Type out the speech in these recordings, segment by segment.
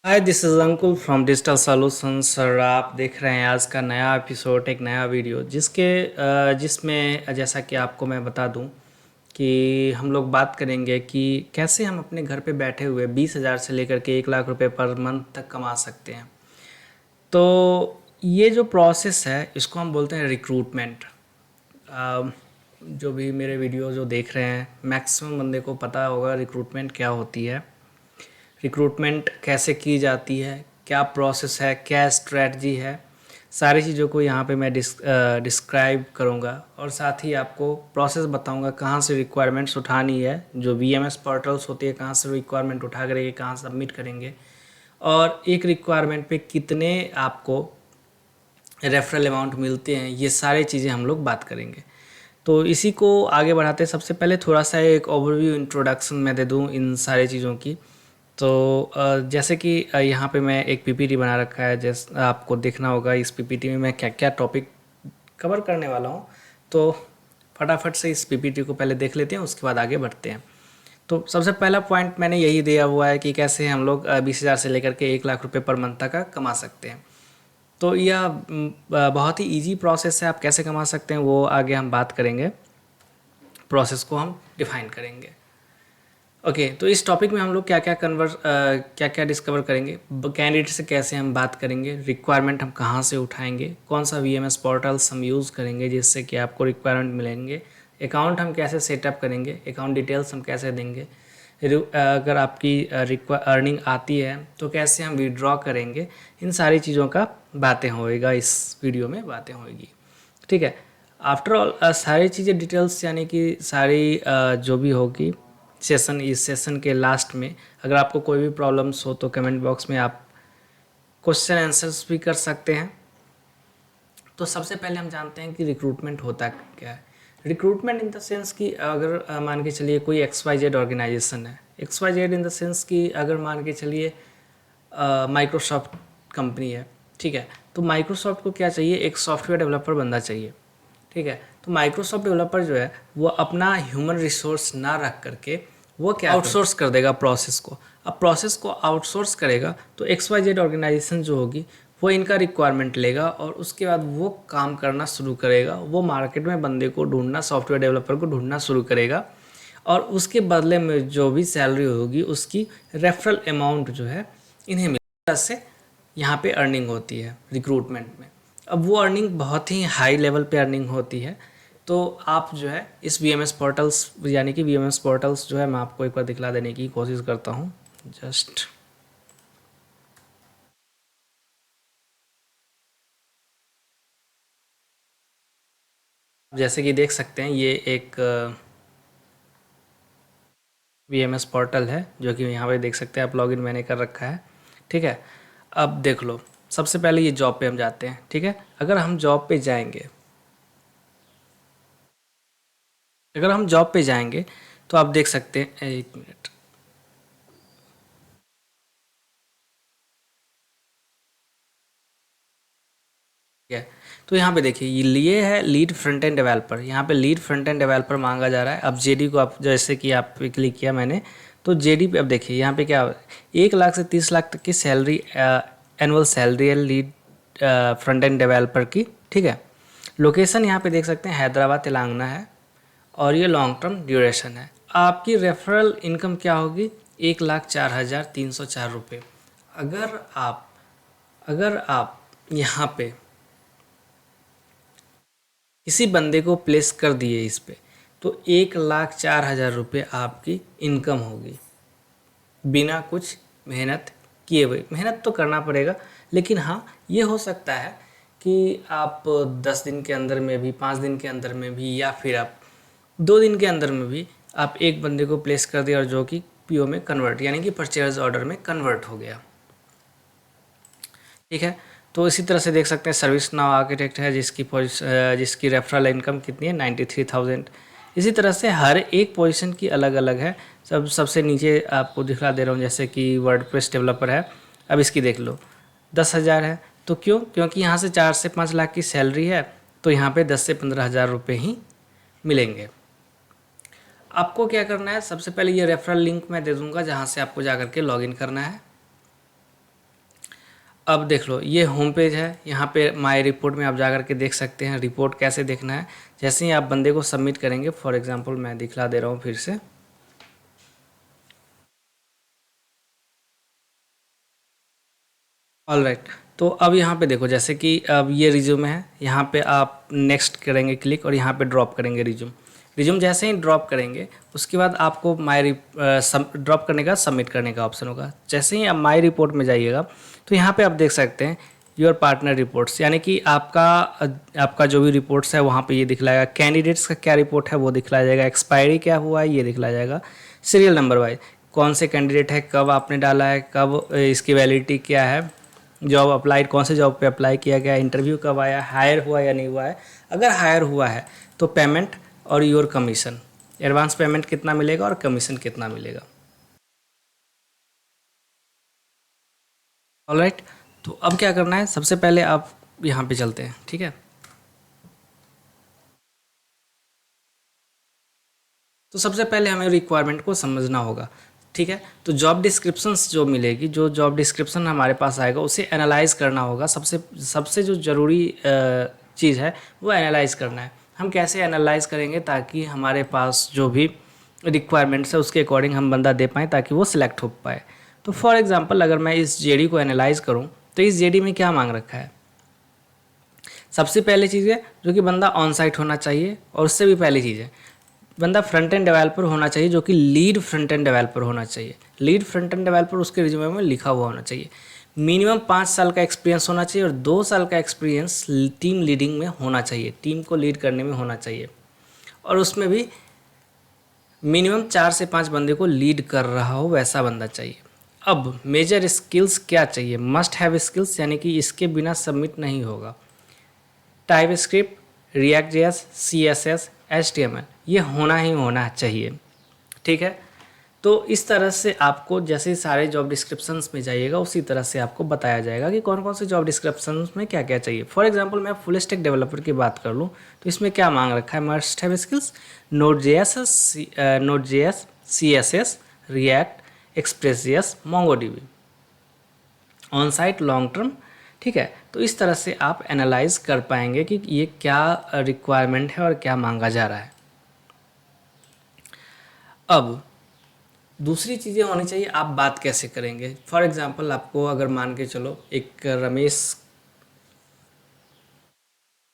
Hi, this is Ankul from digital solutions. Sir, आप देख रहे हैं आज का नया एपिसोड, एक नया वीडियो जिसमें जैसा कि आपको मैं बता दूं कि हम लोग बात करेंगे कि कैसे हम अपने घर पे बैठे हुए 20,000 से लेकर के 1 लाख रुपए पर मंथ तक कमा सकते हैं। तो ये जो प्रोसेस है इसको हम बोलते हैं रिक्रूटमेंट। जो भी मेरे वीडियो जो देख रहे हैं, मैक्सिमम बंदे को पता होगा रिक्रूटमेंट क्या होती है, रिक्रूटमेंट कैसे की जाती है, क्या प्रोसेस है, क्या स्ट्रेटजी है। सारी चीज़ों को यहाँ पे मैं डिस्क्राइब करूँगा और साथ ही आपको प्रोसेस बताऊँगा कहाँ से रिक्वायरमेंट्स उठानी है। जो वीएमएस पोर्टल्स होती है कहाँ से रिक्वायरमेंट उठा करेंगे, कहाँ सबमिट करेंगे, और एक रिक्वायरमेंट पे कितने आपको रेफरल अमाउंट मिलते हैं, ये सारी चीज़ें हम लोग बात करेंगे। तो इसी को आगे बढ़ाते सबसे पहले थोड़ा सा एक ओवरव्यू इंट्रोडक्शन मैं दे दूँ इन सारी चीज़ों की। तो जैसे कि यहाँ पे मैं एक पीपीटी बना रखा है, जैसे आपको देखना होगा इस पीपीटी में मैं क्या क्या टॉपिक कवर करने वाला हूँ। तो फटाफट से इस पीपीटी को पहले देख लेते हैं, उसके बाद आगे बढ़ते हैं। तो सबसे पहला पॉइंट मैंने यही दिया हुआ है कि कैसे हम लोग 20,000 से लेकर के 1 लाख रुपए पर मंथ तक का कमा सकते हैं। तो यह बहुत ही इजी प्रोसेस है, आप कैसे कमा सकते हैं वो आगे हम बात करेंगे, प्रोसेस को हम डिफाइन करेंगे। ओके, तो इस टॉपिक में हम लोग क्या क्या डिस्कवर करेंगे, कैंडिडेट से कैसे हम बात करेंगे, रिक्वायरमेंट हम कहाँ से उठाएंगे, कौन सा वीएमएस पोर्टल्स हम यूज़ करेंगे जिससे कि आपको रिक्वायरमेंट मिलेंगे, अकाउंट हम कैसे सेटअप करेंगे, अकाउंट डिटेल्स हम कैसे देंगे, अगर आपकी अर्निंग आती है तो कैसे हम विड्रॉ करेंगे। इन सारी चीज़ों का बातें होएगा, इस वीडियो में बातें होएगी। ठीक है। आफ्टर ऑल सारी चीज़ें डिटेल्स यानी कि सारी जो भी होगी इस सेशन के लास्ट में, अगर आपको कोई भी प्रॉब्लम्स हो तो कमेंट बॉक्स में आप क्वेश्चन आंसर्स भी कर सकते हैं। तो सबसे पहले हम जानते हैं कि रिक्रूटमेंट होता क्या है। रिक्रूटमेंट इन द सेंस कि अगर मान के चलिए कोई XYZ ऑर्गेनाइजेशन है, XYZ इन द सेंस कि अगर मान के चलिए माइक्रोसॉफ्ट कंपनी है, ठीक है। तो माइक्रोसॉफ्ट को क्या चाहिए, एक सॉफ्टवेयर डेवलपर बंदा चाहिए, ठीक है। तो माइक्रोसॉफ्ट डेवलपर जो है वो अपना ह्यूमन रिसोर्स ना रख करके वो क्या आउटसोर्स कर देगा प्रोसेस को। अब प्रोसेस को आउटसोर्स करेगा तो XYZ ऑर्गेनाइजेशन जो होगी वो इनका रिक्वायरमेंट लेगा और उसके बाद वो काम करना शुरू करेगा, वो मार्केट में बंदे को ढूंढना, सॉफ्टवेयर डेवलपर को ढूंढना शुरू करेगा और उसके बदले में जो भी सैलरी होगी उसकी रेफरल अमाउंट जो है इन्हें मिलता से यहाँ पे अर्निंग होती है रिक्रूटमेंट में। अब वो अर्निंग बहुत ही हाई लेवल पे अर्निंग होती है। तो आप जो है इस वीएमएस पोर्टल्स यानी कि वीएमएस पोर्टल्स जो है मैं आपको एक बार दिखला देने की कोशिश करता हूँ। जस्ट जैसे कि देख सकते हैं ये एक वीएमएस पोर्टल है जो कि यहाँ पे देख सकते हैं आप, लॉगिन मैंने कर रखा है, ठीक है। अब देख लो, सबसे पहले ये जॉब पे हम जाते हैं, ठीक है। अगर हम जॉब पे जाएंगे तो आप देख सकते हैं, एक मिनट, ठीक है। तो यहाँ पे देखिए ये है लीड फ्रंट एंड डेवलपर, यहाँ पे लीड फ्रंट एंड डेवलपर मांगा जा रहा है। अब जेडी को आप जैसे कि आप पे क्लिक किया मैंने, तो जेडी पे अब देखिए यहाँ पे क्या 1 लाख से 30 लाख तक की सैलरी, एनुअल सैलरी है लीड फ्रंट एंड डेवलपर की, ठीक है। लोकेशन यहाँ पे देख सकते हैं हैदराबाद तेलंगाना है और ये लॉन्ग टर्म ड्यूरेशन है। आपकी रेफरल इनकम क्या होगी, 1,04,304 रुपये। अगर आप अगर आप यहाँ पे किसी बंदे को प्लेस कर दिए इस पे, तो 1,04,000 रुपये आपकी इनकम होगी बिना कुछ मेहनत किए हुए। मेहनत तो करना पड़ेगा, लेकिन हाँ ये हो सकता है कि आप 10 दिन के अंदर में भी, 5 दिन के अंदर में भी, या फिर आप 2 दिन के अंदर में भी आप एक बंदे को प्लेस कर दिया और जो कि पीओ में कन्वर्ट यानी कि परचेज ऑर्डर में कन्वर्ट हो गया, ठीक है। तो इसी तरह से देख सकते हैं सर्विस नाउ आर्किटेक्ट है जिसकी रेफरल इनकम कितनी है, 93,000। इसी तरह से हर एक पोजीशन की अलग अलग है। सबसे नीचे आपको दिखला दे रहा हूँ, जैसे कि वर्डप्रेस डेवलपर है, अब इसकी देख लो 10,000 है। तो क्योंकि यहाँ से 4 से 5 लाख की सैलरी है, तो यहाँ पे 10 से 15 हज़ार रुपये ही मिलेंगे। आपको क्या करना है, सबसे पहले ये रेफरल लिंक मैं दे दूँगा जहाँ से आपको जा करके लॉगिन करना है। अब देख लो, ये होम पेज है, यहाँ पे माय रिपोर्ट में आप जा कर के देख सकते हैं रिपोर्ट कैसे देखना है। जैसे ही आप बंदे को सबमिट करेंगे, फॉर एग्जांपल मैं दिखला दे रहा हूँ फिर से। ऑल राइट, तो अब यहाँ पे देखो, जैसे कि अब ये रिज्यूम है, यहाँ पे आप नेक्स्ट करेंगे क्लिक और यहाँ पे ड्रॉप करेंगे रिज्यूम। रिज्यूम जैसे ही ड्रॉप करेंगे उसके बाद आपको ड्रॉप करने का सबमिट करने का ऑप्शन होगा। जैसे ही आप माई रिपोर्ट में जाइएगा तो यहाँ पे आप देख सकते हैं योर पार्टनर रिपोर्ट्स, यानी कि आपका जो भी रिपोर्ट्स है वहाँ पे ये दिखलाएगा। कैंडिडेट्स का क्या रिपोर्ट है वो दिखलाया जाएगा। एक्सपायरी क्या हुआ है ये दिखलाया जाएगा। सीरियल नंबर वाइज कौन से कैंडिडेट है, कब आपने डाला है, कब इसकी वैलिडिटी क्या है, जॉब अप्लाइड कौन से जॉब पे अप्लाई किया गया, इंटरव्यू कब आया, हायर हुआ या नहीं हुआ है। अगर हायर हुआ है तो पेमेंट और योर कमीशन, एडवांस पेमेंट कितना मिलेगा और कमीशन कितना मिलेगा। ऑलराइट, तो अब क्या करना है, सबसे पहले आप यहाँ पे चलते हैं, ठीक है। तो सबसे पहले हमें रिक्वायरमेंट को समझना होगा, ठीक है। तो जॉब डिस्क्रिप्शंस जो मिलेगी, जो जॉब डिस्क्रिप्शन हमारे पास आएगा उसे एनालाइज करना होगा। सबसे सबसे जो ज़रूरी चीज़ है वो एनालाइज करना है। हम कैसे एनालाइज करेंगे ताकि हमारे पास जो भी रिक्वायरमेंट्स है उसके अकॉर्डिंग हम बंदा दे पाएँ ताकि वो सिलेक्ट हो पाए। तो फॉर एग्जांपल अगर मैं इस जेडी को एनालाइज करूँ तो इस जेडी में क्या मांग रखा है। सबसे पहली चीज़ है जो कि बंदा ऑन साइट होना चाहिए, और उससे भी पहली चीज़ है बंदा फ्रंट एंड डेवलपर होना चाहिए, जो कि लीड फ्रंट एंड डेवलपर होना चाहिए। लीड फ्रंट एंड डेवलपर उसके रिज्यूमे में लिखा हुआ होना चाहिए। मिनिमम 5 साल का एक्सपीरियंस होना चाहिए और 2 साल का एक्सपीरियंस टीम लीडिंग में होना चाहिए, टीम को लीड करने में होना चाहिए। और उसमें भी मिनिमम 4 से 5 बंदे को लीड कर रहा हो वैसा बंदा चाहिए। अब मेजर स्किल्स क्या चाहिए, मस्ट हैव स्किल्स, यानी कि इसके बिना सबमिट नहीं होगा। Type script, react JS, CSS, HTML ये होना ही होना चाहिए, ठीक है। तो इस तरह से आपको जैसे सारे जॉब डिस्क्रिप्शंस में जाइएगा उसी तरह से आपको बताया जाएगा कि कौन कौन से जॉब डिस्क्रिप्शंस में क्या क्या चाहिए। फॉर एग्जांपल मैं फुल स्टैक डेवलपर की बात कर लूँ तो इसमें क्या मांग रखा है, must have skills node JS, CSS, react, express JS, MongoDB, on site, long term, ठीक है। तो इस तरह से आप एनालाइज कर पाएंगे कि ये क्या रिक्वायरमेंट है और क्या मांगा जा रहा है। अब दूसरी चीज़ें होनी चाहिए, आप बात कैसे करेंगे। फॉर एग्जांपल आपको अगर मान के चलो एक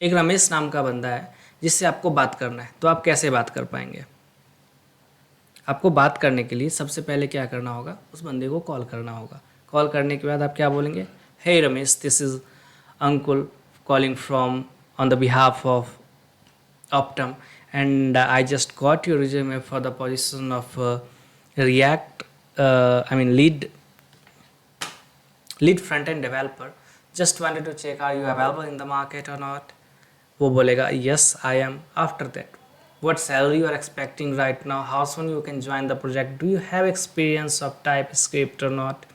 रमेश नाम का बंदा है जिससे आपको बात करना है, तो आप कैसे बात कर पाएंगे। आपको बात करने के लिए सबसे पहले क्या करना होगा, उस बंदे को कॉल करना होगा। कॉल करने के बाद आप क्या बोलेंगे, hey Ramesh, this is Ankul calling from on the behalf of Optum, and I just got your resume for the position of React, lead front end developer. Just wanted to check, are you available in the market or not? वो बोलेगा yes I am. After that, what salary you are expecting right now, how soon you can join the project, do you have experience of TypeScript or not?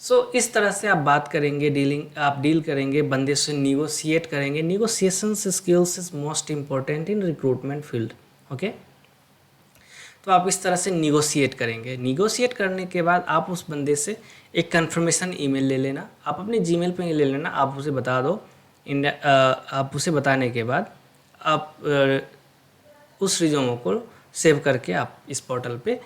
सो इस तरह से आप बात करेंगे, आप deal करेंगे, बंदे से निगोशिएट करेंगे। Negotiation skills is most important in recruitment field, okay. तो आप इस तरह से निगोशिएट करेंगे। निगोशिएट करने के बाद आप उस बंदे से एक कन्फर्मेशन ईमेल ले लेना, आप अपने जीमेल पे ले लेना, आप उसे बता दो। आप उसे बताने के बाद आप उस रिज्यूम को सेव करके आप इस पोर्टल पे।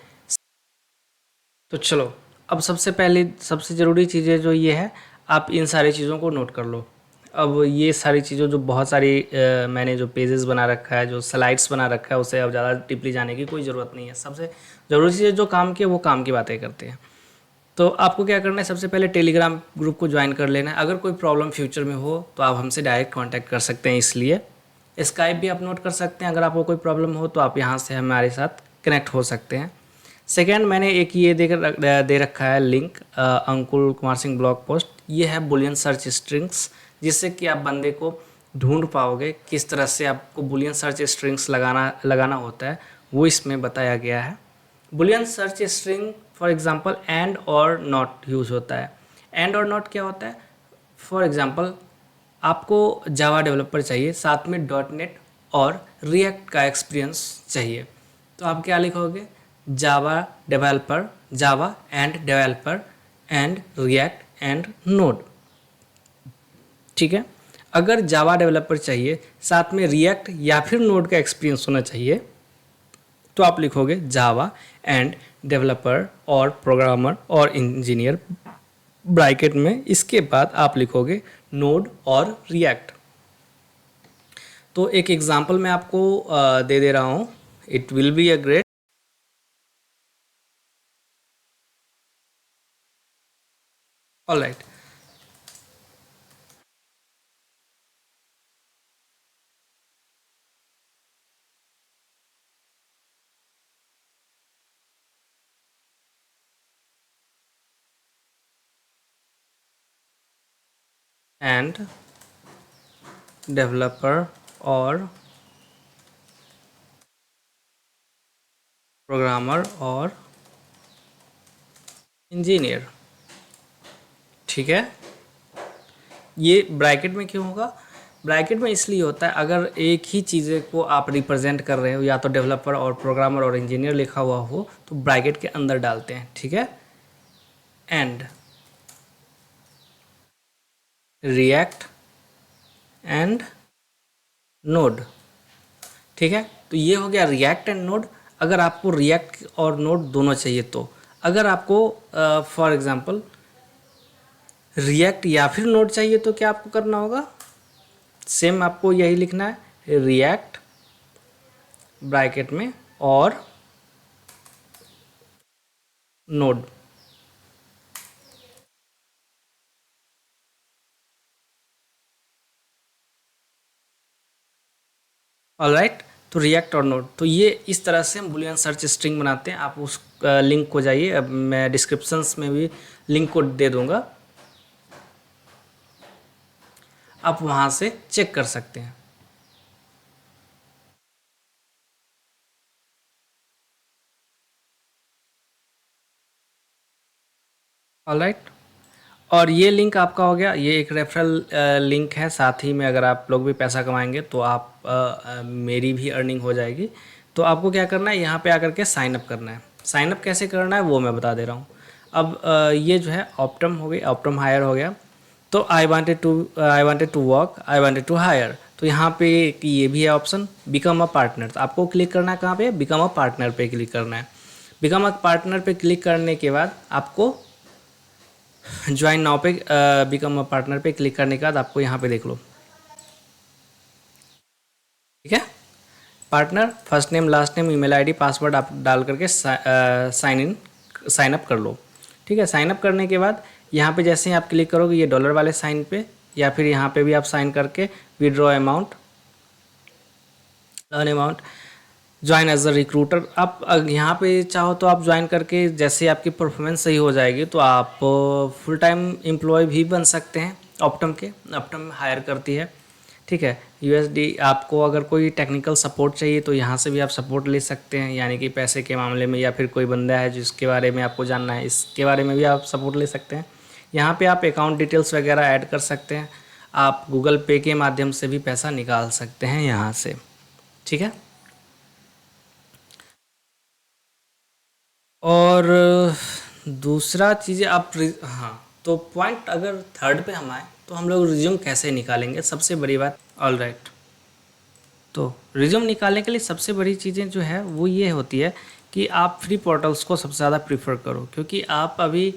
तो चलो, अब सबसे पहले सबसे ज़रूरी चीज़ें जो ये है, आप इन सारी चीज़ों को नोट कर लो। अब ये सारी चीज़ों जो बहुत सारी मैंने जो पेजेस बना रखा है, जो स्लाइड्स बना रखा है, उसे अब ज़्यादा डीपली जाने की कोई ज़रूरत नहीं है। सबसे ज़रूरी चीज़ें जो काम की है वो काम की बातें करते हैं। तो आपको क्या करना है, सबसे पहले टेलीग्राम ग्रुप को ज्वाइन कर लेना है। अगर कोई प्रॉब्लम फ्यूचर में हो तो आप हमसे डायरेक्ट कॉन्टैक्ट कर सकते हैं। इसलिए स्काइप भी आप नोट कर सकते हैं, अगर आपको कोई प्रॉब्लम हो तो आप यहाँ से हमारे साथ कनेक्ट हो सकते हैं। सेकेंड, मैंने एक ये दे रखा है link, Ankul Kumar Singh blog post. ये है बुलियन सर्च स्ट्रिंग्स, जिससे कि आप बंदे को ढूंढ पाओगे किस तरह से आपको बुलियन सर्च स्ट्रिंग्स लगाना होता है, वो इसमें बताया गया है। Boolean search string for example and और नॉट यूज़ होता है। एंड और नॉट क्या होता है, फॉर एग्जांपल आपको जावा डेवलपर चाहिए, साथ में .NET और रिएक्ट का एक्सपीरियंस चाहिए, तो आप क्या लिखोगे, Java developer, Java end developer and react and node. ठीक है। अगर जावा डेवलपर चाहिए, साथ में रिएक्ट या फिर नोड का एक्सपीरियंस होना चाहिए, तो आप लिखोगे जावा एंड डेवलपर और प्रोग्रामर और इंजीनियर ब्रैकेट में, इसके बाद आप लिखोगे नोड और रिएक्ट। तो एक एग्जांपल मैं आपको दे दे रहा हूँ, it will be a great. Alright, end developer और प्रोग्रामर और इंजीनियर, ठीक है। ये ब्रैकेट में क्यों होगा? ब्रैकेट में इसलिए होता है, अगर एक ही चीज़ें को आप रिप्रेजेंट कर रहे हो, या तो डेवलपर और प्रोग्रामर और इंजीनियर लिखा हुआ हो, तो ब्रैकेट के अंदर डालते हैं, ठीक है। एंड रिएक्ट एंड नोड, ठीक है। तो ये हो गया रिएक्ट एंड नोड। अगर आपको रिएक्ट और नोड दोनों चाहिए, तो अगर आपको फॉर एग्जांपल रिएक्ट या फिर नोड चाहिए, तो क्या आपको करना होगा? सेम आपको यही लिखना है, रिएक्ट ब्रैकेट में और नोड। ऑलराइट, तो रिएक्ट और नोड, तो ये इस तरह से हम बुलियन सर्च स्ट्रिंग बनाते हैं। आप उस लिंक को जाइए, अब मैं डिस्क्रिप्शंस में भी लिंक को दे दूंगा, आप वहाँ से चेक कर सकते हैं। ऑलराइट, और ये लिंक आपका हो गया, ये एक रेफरल लिंक है। साथ ही में अगर आप लोग भी पैसा कमाएंगे तो आप मेरी भी अर्निंग हो जाएगी। तो आपको क्या करना है, यहाँ पे आकर के साइन अप करना है। साइन अप कैसे करना है वो मैं बता दे रहा हूँ। अब ये जो है ऑप्टम हो गई, ऑप्टम हायर हो गया। तो I wanted to work, I wanted to hire, तो यहाँ पे ये भी है ऑप्शन बिकम अ पार्टनर। तो आपको क्लिक करना है कहाँ पे? बिकम अ पार्टनर पे क्लिक करना है। बिकम अ पार्टनर पे क्लिक करने के बाद आपको ज्वाइन नाउ पे, बिकम अ पार्टनर पे क्लिक करने के बाद आपको यहाँ पे देख लो, ठीक है। Partner, first name, last name, email ID, password आप डाल करके साइन अप कर लो, ठीक है। साइन अप करने के बाद यहाँ पे जैसे ही आप क्लिक करोगे ये डॉलर वाले साइन पे, या फिर यहाँ पे भी आप साइन करके withdraw amount, earn amount, join as a recruiter. आप यहाँ पे चाहो तो आप ज्वाइन करके जैसे आपकी परफॉर्मेंस सही हो जाएगी तो आप फुल टाइम एम्प्लॉय भी बन सकते हैं ऑप्टम के। ऑप्टम हायर करती है, ठीक है। यूएसडी, आपको अगर कोई टेक्निकल सपोर्ट चाहिए तो यहाँ से भी आप सपोर्ट ले सकते हैं, यानी कि पैसे के मामले में, या फिर कोई बंदा है जिसके बारे में आपको जानना है, इसके बारे में भी आप सपोर्ट ले सकते हैं। यहाँ पे आप अकाउंट डिटेल्स वगैरह ऐड कर सकते हैं। आप गूगल पे के माध्यम से भी पैसा निकाल सकते हैं यहाँ से, ठीक है। और दूसरा चीज़ें आप हाँ, तो पॉइंट अगर थर्ड पे हम आए तो हम लोग रिज्यूम कैसे निकालेंगे, सबसे बड़ी बात। ऑल राइट, तो रिज्यूम निकालने के लिए सबसे बड़ी चीज़ें जो है वो ये होती है कि आप फ्री पोर्टल्स को सबसे ज़्यादा प्रीफर करो, क्योंकि आप अभी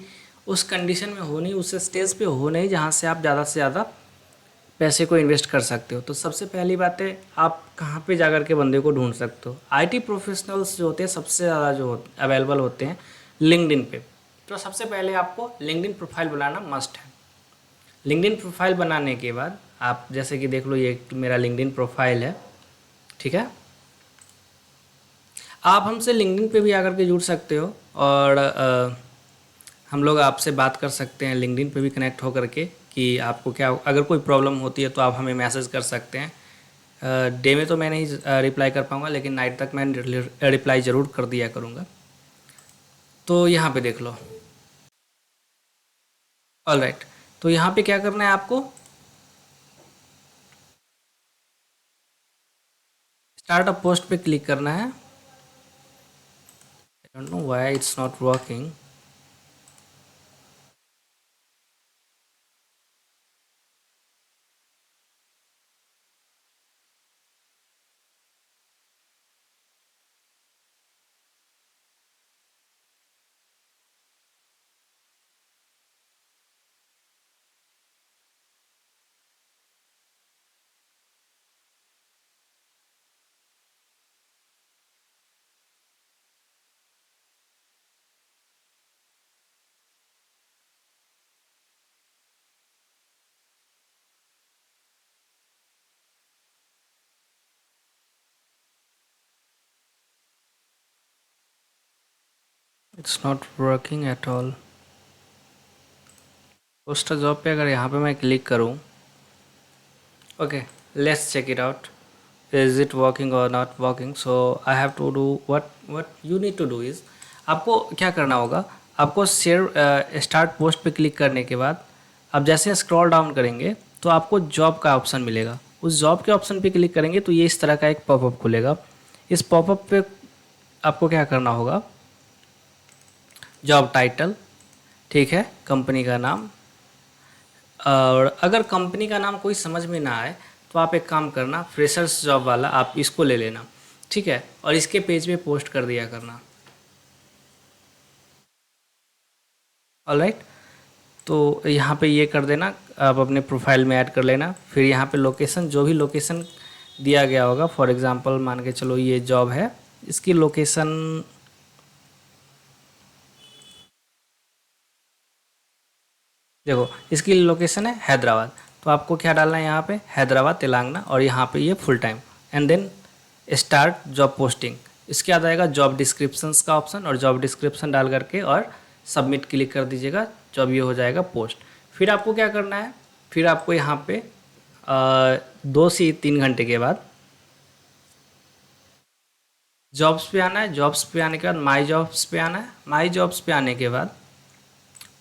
उस कंडीशन में हो नहीं, उस स्टेज पे हो नहीं जहाँ से आप ज़्यादा से ज़्यादा पैसे को इन्वेस्ट कर सकते हो। तो सबसे पहली बात है, आप कहाँ पे जाकर के बंदे को ढूंढ सकते हो? आईटी प्रोफेशनल्स जो होते हैं सबसे ज़्यादा जो अवेलेबल होते हैं लिंक्डइन पे। तो सबसे पहले आपको लिंक्डइन प्रोफाइल बनाना मस्ट है। लिंक्डइन प्रोफाइल बनाने के बाद आप जैसे कि देख लो, ये मेरा लिंक्डइन प्रोफाइल है, ठीक है। आप हमसे लिंक्डइन पे भी आकर के जुड़ सकते हो, और हम लोग आपसे बात कर सकते हैं लिंक्डइन पे भी कनेक्ट होकर के, कि आपको क्या, अगर कोई प्रॉब्लम होती है तो आप हमें मैसेज कर सकते हैं। डे में तो मैं नहीं रिप्लाई कर पाऊँगा, लेकिन नाइट तक मैं रिप्लाई ज़रूर कर दिया करूँगा। तो यहाँ पे देख लो। ऑल राइट, तो यहाँ पे क्या करना है आपको? स्टार्ट अ पोस्ट पे क्लिक करना है। I don't know why it's not working. It's not working at all. Post job पे अगर यहाँ पे मैं क्लिक करूँ, okay, let's check it out, is it working और not working. So I have to do what you need to do is, आपको क्या करना होगा, आपको शेयर स्टार्ट पोस्ट पे क्लिक करने के बाद आप जैसे स्क्रॉल डाउन करेंगे तो आपको जॉब का ऑप्शन मिलेगा। उस जॉब के ऑप्शन पे क्लिक करेंगे तो ये इस तरह का एक पॉपअप खुलेगा। इस पॉपअप पे आपको क्या करना होगा, जॉब टाइटल, ठीक है, कंपनी का नाम, और अगर कंपनी का नाम कोई समझ में ना आए तो आप एक काम करना, फ्रेशर्स जॉब वाला आप इसको ले लेना, ठीक है, और इसके पेज पे पोस्ट कर दिया करना। ऑलराइट, तो यहाँ पे ये कर देना, आप अपने प्रोफाइल में ऐड कर लेना। फिर यहाँ पे लोकेशन, जो भी लोकेशन दिया गया होगा, फॉर एग्जांपल मान के चलो ये जॉब है, इसकी लोकेशन देखो, इसकी लोकेशन है हैदराबाद, तो आपको क्या डालना है यहाँ पे, हैदराबाद तेलंगाना, और यहाँ पे ये full time, and then start job posting. इसके बाद आएगा जॉब डिस्क्रिप्शंस का ऑप्शन, और जॉब डिस्क्रिप्शन डाल करके और सबमिट क्लिक कर दीजिएगा, जब ये हो जाएगा पोस्ट। फिर आपको क्या करना है, फिर आपको यहाँ पे 2 से 3 घंटे के बाद जॉब्स पे आना है। जॉब्स पे आने के बाद माई जॉब्स पे आना है। माई जॉब्स पे आने के बाद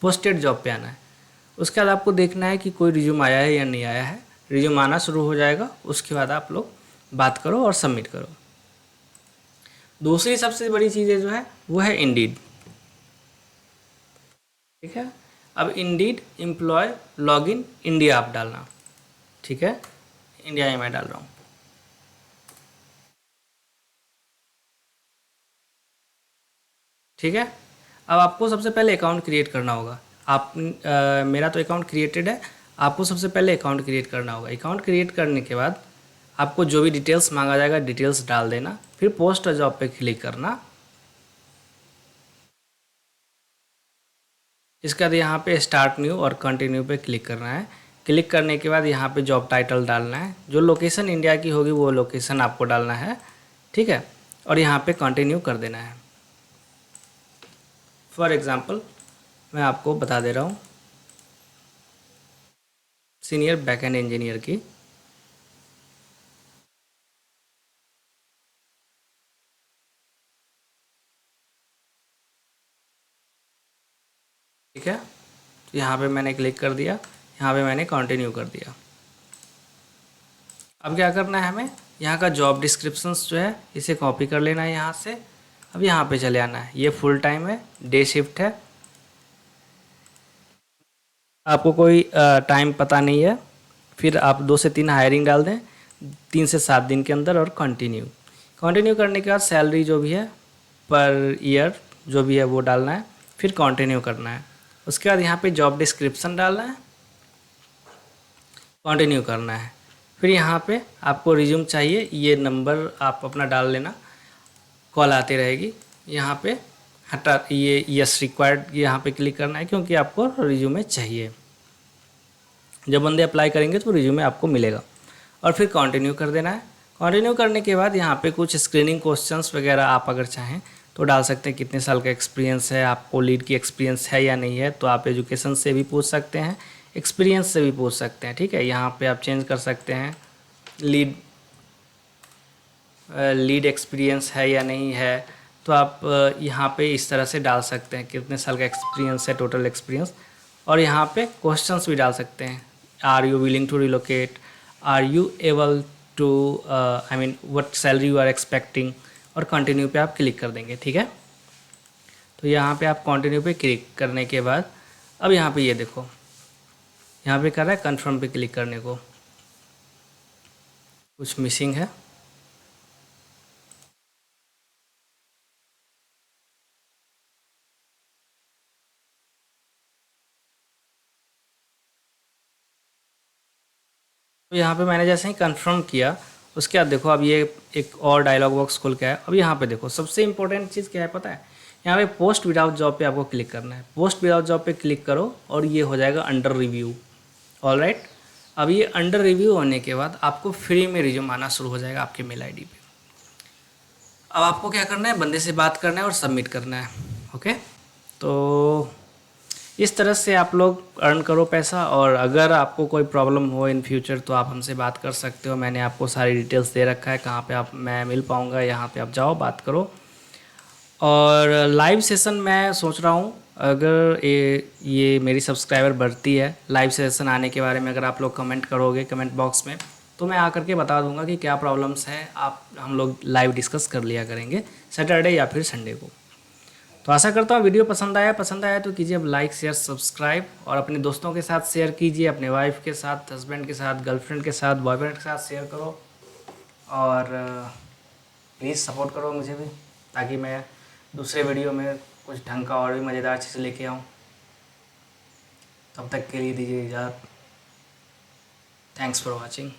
पोस्टेड जॉब पे आना है। उसके बाद आपको देखना है कि कोई रिज्यूम आया है या नहीं आया है। रिज्यूम आना शुरू हो जाएगा, उसके बाद आप लोग बात करो और सबमिट करो। दूसरी सबसे बड़ी चीज़ें जो है वो है इंडीड, ठीक है। अब इंडीड एम्प्लॉय लॉगिन इंडिया आप डालना, ठीक है, इंडिया ही मैं डाल रहा हूँ, ठीक है। अब आपको सबसे पहले अकाउंट क्रिएट करना होगा। आप मेरा तो अकाउंट क्रिएटेड है, आपको सबसे पहले अकाउंट क्रिएट करना होगा। अकाउंट क्रिएट करने के बाद आपको जो भी डिटेल्स मांगा जाएगा डिटेल्स डाल देना, फिर पोस्ट जॉब पे क्लिक करना। इसके बाद यहाँ पे स्टार्ट न्यू और कंटिन्यू पे क्लिक करना है। क्लिक करने के बाद यहाँ पे जॉब टाइटल डालना है, जो लोकेशन इंडिया की होगी वो लोकेशन आपको डालना है, ठीक है, और यहाँ पे कंटिन्यू कर देना है। फॉर एग्ज़ाम्पल मैं आपको बता दे रहा हूँ, सीनियर बैकएंड इंजीनियर की, ठीक है। यहाँ पे मैंने क्लिक कर दिया, यहाँ पे मैंने कंटिन्यू कर दिया। अब क्या करना है हमें, यहाँ का जॉब डिस्क्रिप्शंस जो है इसे कॉपी कर लेना है यहाँ से। अब यहाँ पे चले आना है, ये फुल टाइम है, डे शिफ्ट है, आपको कोई टाइम पता नहीं है। फिर आप 2 से 3 हायरिंग डाल दें 3 से 7 दिन के अंदर, और कंटिन्यू। कंटिन्यू करने के बाद सैलरी जो भी है पर ईयर जो भी है वो डालना है, फिर कंटिन्यू करना है। उसके बाद यहाँ पे जॉब डिस्क्रिप्शन डालना है, कंटिन्यू करना है। फिर यहाँ पे आपको रिज्यूम चाहिए, ये नंबर आप अपना डाल लेना, कॉल आती रहेगी। यहाँ पे हटा, ये यस रिक्वायर्ड यहाँ पे क्लिक करना है, क्योंकि आपको रिज्यूमे चाहिए। जब बंदे अप्लाई करेंगे तो रिज्यूमे आपको मिलेगा, और फिर कंटिन्यू कर देना है। कंटिन्यू करने के बाद यहाँ पे कुछ स्क्रीनिंग क्वेश्चंस वगैरह आप अगर चाहें तो डाल सकते हैं, कितने साल का एक्सपीरियंस है, आपको लीड की एक्सपीरियंस है या नहीं है। तो आप एजुकेशन से भी पूछ सकते हैं, एक्सपीरियंस से भी पूछ सकते हैं, ठीक है। यहाँ पे आप चेंज कर सकते हैं, लीड एक्सपीरियंस है या नहीं है, तो आप यहाँ पे इस तरह से डाल सकते हैं, कितने साल का एक्सपीरियंस है, टोटल एक्सपीरियंस। और यहाँ पे क्वेश्चंस भी डाल सकते हैं, are you willing to relocate, are you able to, I mean what salary you are expecting, और कंटिन्यू पे आप क्लिक कर देंगे, ठीक है। तो यहाँ पे आप कंटिन्यू पे क्लिक करने के बाद अब यहाँ पे ये देखो, यहाँ पे कर रहा है कन्फर्म पे क्लिक करने को, कुछ मिसिंग है। तो यहाँ पे मैंने जैसे ही कंफर्म किया, उसके बाद देखो अब ये एक और डायलॉग बॉक्स खुल के आया। अब यहाँ पे देखो सबसे इंपॉर्टेंट चीज़ क्या है पता है, यहाँ पे पोस्ट विदाउट जॉब पे आपको क्लिक करना है। पोस्ट विदाउट जॉब पे क्लिक करो और ये हो जाएगा अंडर रिव्यू। ऑलराइट, अब ये अंडर रिव्यू होने के बाद आपको फ्री में रिज्यूम आना शुरू हो जाएगा आपके मेल ID पे। अब आपको क्या करना है, बंदे से बात करना है और सबमिट करना है, ओके। तो इस तरह से आप लोग अर्न करो पैसा। और अगर आपको कोई प्रॉब्लम हो इन फ्यूचर तो आप हमसे बात कर सकते हो। मैंने आपको सारी डिटेल्स दे रखा है, कहाँ पे आप मैं मिल पाऊँगा, यहाँ पे आप जाओ बात करो। और लाइव सेशन मैं सोच रहा हूँ, अगर ये मेरी सब्सक्राइबर बढ़ती है, लाइव सेशन आने के बारे में अगर आप लोग कमेंट करोगे कमेंट बॉक्स में, तो मैं आकर के बता दूंगा कि क्या प्रॉब्लम्स हैं। आप हम लोग लाइव डिस्कस कर लिया करेंगे सैटरडे या फिर संडे को। तो आशा करता हूँ वीडियो पसंद आया तो कीजिए अब लाइक शेयर सब्सक्राइब, और अपने दोस्तों के साथ शेयर कीजिए, अपने वाइफ के साथ, हस्बैंड के साथ, गर्लफ्रेंड के साथ, बॉयफ्रेंड के साथ शेयर करो। और प्लीज़ सपोर्ट करो मुझे भी, ताकि मैं दूसरे वीडियो में कुछ ढंग का और भी मज़ेदार चीज़ लेके आऊँ। तब तक के लिए दीजिए इजाज़त। Thanks for watching.